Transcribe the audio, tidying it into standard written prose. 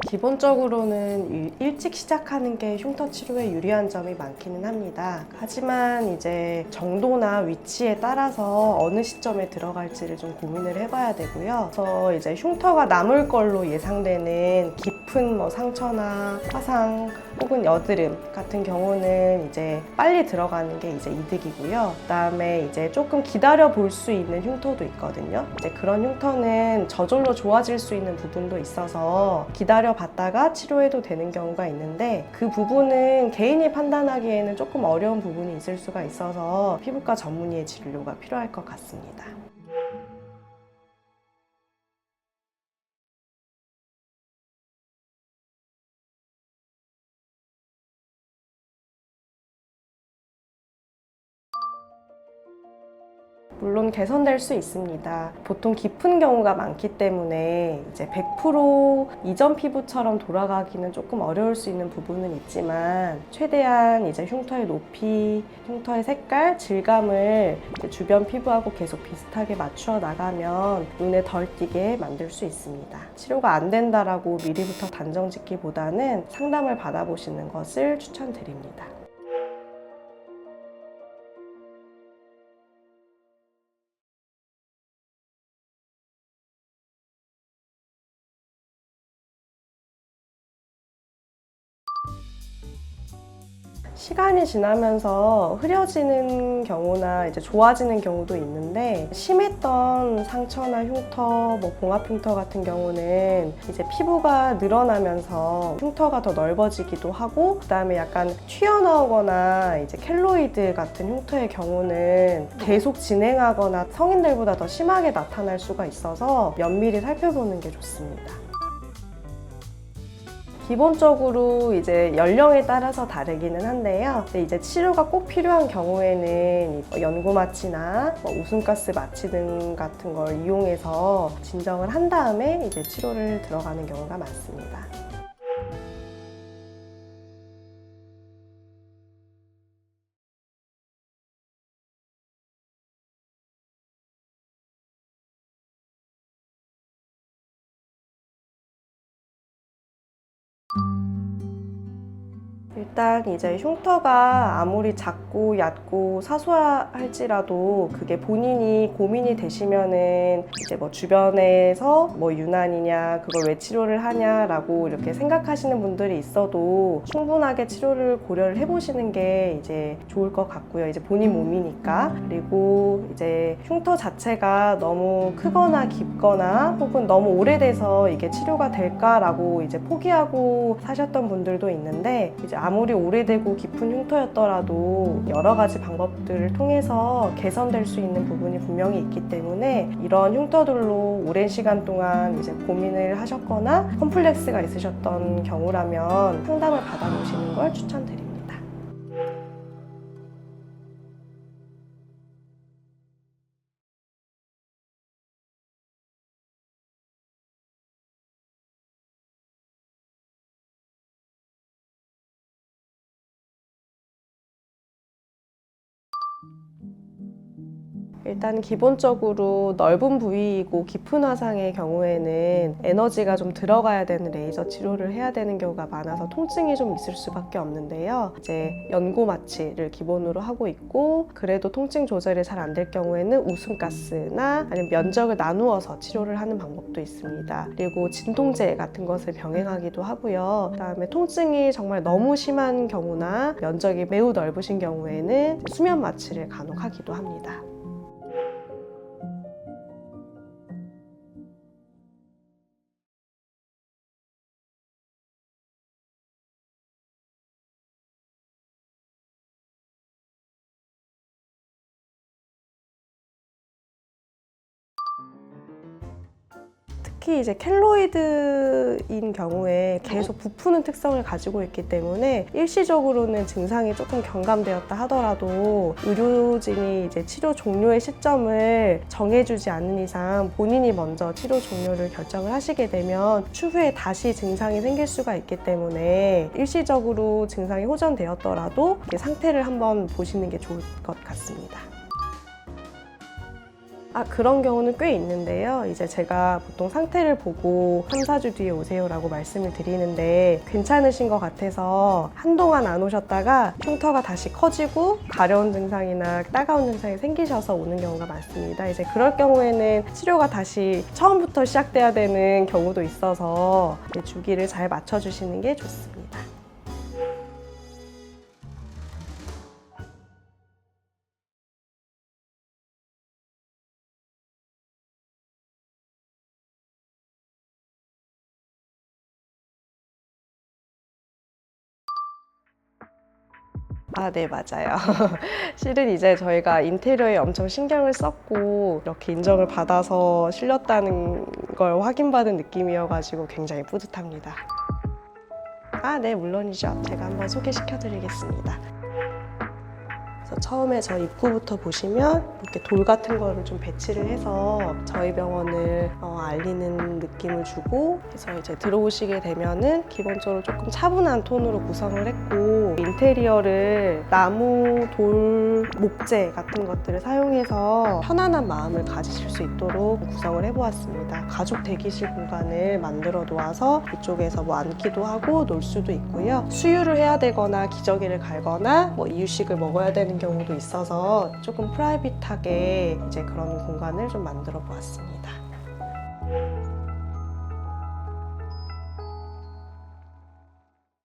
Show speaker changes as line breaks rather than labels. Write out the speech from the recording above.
기본적으로는 일찍 시작하는 게 흉터 치료에 유리한 점이 많기는 합니다. 하지만 이제 정도나 위치에 따라서 어느 시점에 들어갈지를 좀 고민을 해봐야 되고요. 그래서 이제 흉터가 남을 걸로 예상되는 깊은 상처나 화상 혹은 여드름 같은 경우는 이제 빨리 들어가는 게 이제 이득이고요. 그다음에 이제 조금 기다려 볼 수 있는 흉터도 있거든요. 이제 그런 흉터는 저절로 좋아질 수 있는 부분도 있어서 기다려 봤다가 치료해도 되는 경우가 있는데, 그 부분은 개인이 판단하기에는 조금 어려운 부분이 있을 수가 있어서 피부과 전문의의 진료가 필요할 것 같습니다. 물론 개선될 수 있습니다. 보통 깊은 경우가 많기 때문에 이제 100% 이전 피부처럼 돌아가기는 조금 어려울 수 있는 부분은 있지만, 최대한 이제 흉터의 높이, 흉터의 색깔, 질감을 이제 주변 피부하고 계속 비슷하게 맞추어 나가면 눈에 덜 띄게 만들 수 있습니다. 치료가 안 된다라고 미리부터 단정 짓기보다는 상담을 받아보시는 것을 추천드립니다. 시간이 지나면서 흐려지는 경우나 이제 좋아지는 경우도 있는데, 심했던 상처나 흉터, 봉합 흉터 같은 경우는 이제 피부가 늘어나면서 흉터가 더 넓어지기도 하고, 그다음에 약간 튀어나오거나 이제 켈로이드 같은 흉터의 경우는 계속 진행하거나 성인들보다 더 심하게 나타날 수가 있어서 면밀히 살펴보는 게 좋습니다. 기본적으로 이제 연령에 따라서 다르기는 한데요. 근데 이제 치료가 꼭 필요한 경우에는 연고 마취나 웃음가스 마취 등 같은 걸 이용해서 진정을 한 다음에 이제 치료를 들어가는 경우가 많습니다. 일단 이제 흉터가 아무리 작고 얕고 사소할지라도 그게 본인이 고민이 되시면은 이제 주변에서 유난이냐, 그걸 왜 치료를 하냐라고 이렇게 생각하시는 분들이 있어도 충분하게 치료를 고려를 해보시는 게 이제 좋을 것 같고요. 이제 본인 몸이니까. 그리고 이제 흉터 자체가 너무 크거나 깊거나 혹은 너무 오래돼서 이게 치료가 될까라고 이제 포기하고 사셨던 분들도 있는데, 이제 아무리 오래되고 깊은 흉터였더라도 여러 가지 방법들을 통해서 개선될 수 있는 부분이 분명히 있기 때문에, 이런 흉터들로 오랜 시간 동안 이제 고민을 하셨거나 컴플렉스가 있으셨던 경우라면 상담을 받아보시는 걸 추천드립니다. 일단 기본적으로 넓은 부위이고 깊은 화상의 경우에는 에너지가 좀 들어가야 되는 레이저 치료를 해야 되는 경우가 많아서 통증이 좀 있을 수밖에 없는데요. 이제 연고 마취를 기본으로 하고 있고, 그래도 통증 조절이 잘 안 될 경우에는 웃음가스나 아니면 면적을 나누어서 치료를 하는 방법도 있습니다. 그리고 진통제 같은 것을 병행하기도 하고요. 그다음에 통증이 정말 너무 심한 경우나 면적이 매우 넓으신 경우에는 수면 마취를 간혹 하기도 합니다. 특히 이제 켈로이드인 경우에 계속 부푸는 특성을 가지고 있기 때문에 일시적으로는 증상이 조금 경감되었다 하더라도 의료진이 이제 치료 종료의 시점을 정해주지 않는 이상 본인이 먼저 치료 종료를 결정을 하시게 되면 추후에 다시 증상이 생길 수가 있기 때문에, 일시적으로 증상이 호전되었더라도 상태를 한번 보시는 게 좋을 것 같습니다. 그런 경우는 꽤 있는데요. 이제 제가 보통 상태를 보고 3, 4주 뒤에 오세요라고 말씀을 드리는데 괜찮으신 것 같아서 한동안 안 오셨다가 흉터가 다시 커지고 가려운 증상이나 따가운 증상이 생기셔서 오는 경우가 많습니다. 이제 그럴 경우에는 치료가 다시 처음부터 시작돼야 되는 경우도 있어서 주기를 잘 맞춰주시는 게 좋습니다. 네, 맞아요. 실은 이제 저희가 인테리어에 엄청 신경을 썼고 이렇게 인정을 받아서 실렸다는 걸 확인받은 느낌이어가지고 굉장히 뿌듯합니다. 네, 물론이죠. 제가 한번 소개시켜드리겠습니다. 그래서 처음에 저 입구부터 보시면 이렇게 돌 같은 거를 좀 배치를 해서 저희 병원을 알리는 느낌을 주고, 그래서 이제 들어오시게 되면은 기본적으로 조금 차분한 톤으로 구성을 했고, 인테리어를 나무, 돌, 목재 같은 것들을 사용해서 편안한 마음을 가지실 수 있도록 구성을 해보았습니다. 가족 대기실 공간을 만들어 놓아서 이쪽에서 뭐 앉기도 하고 놀 수도 있고요. 수유를 해야 되거나 기저귀를 갈거나 뭐 이유식을 먹어야 되는 경우도 있어서 조금 프라이빗하게 이제 그런 공간을 좀 만들어 보았습니다.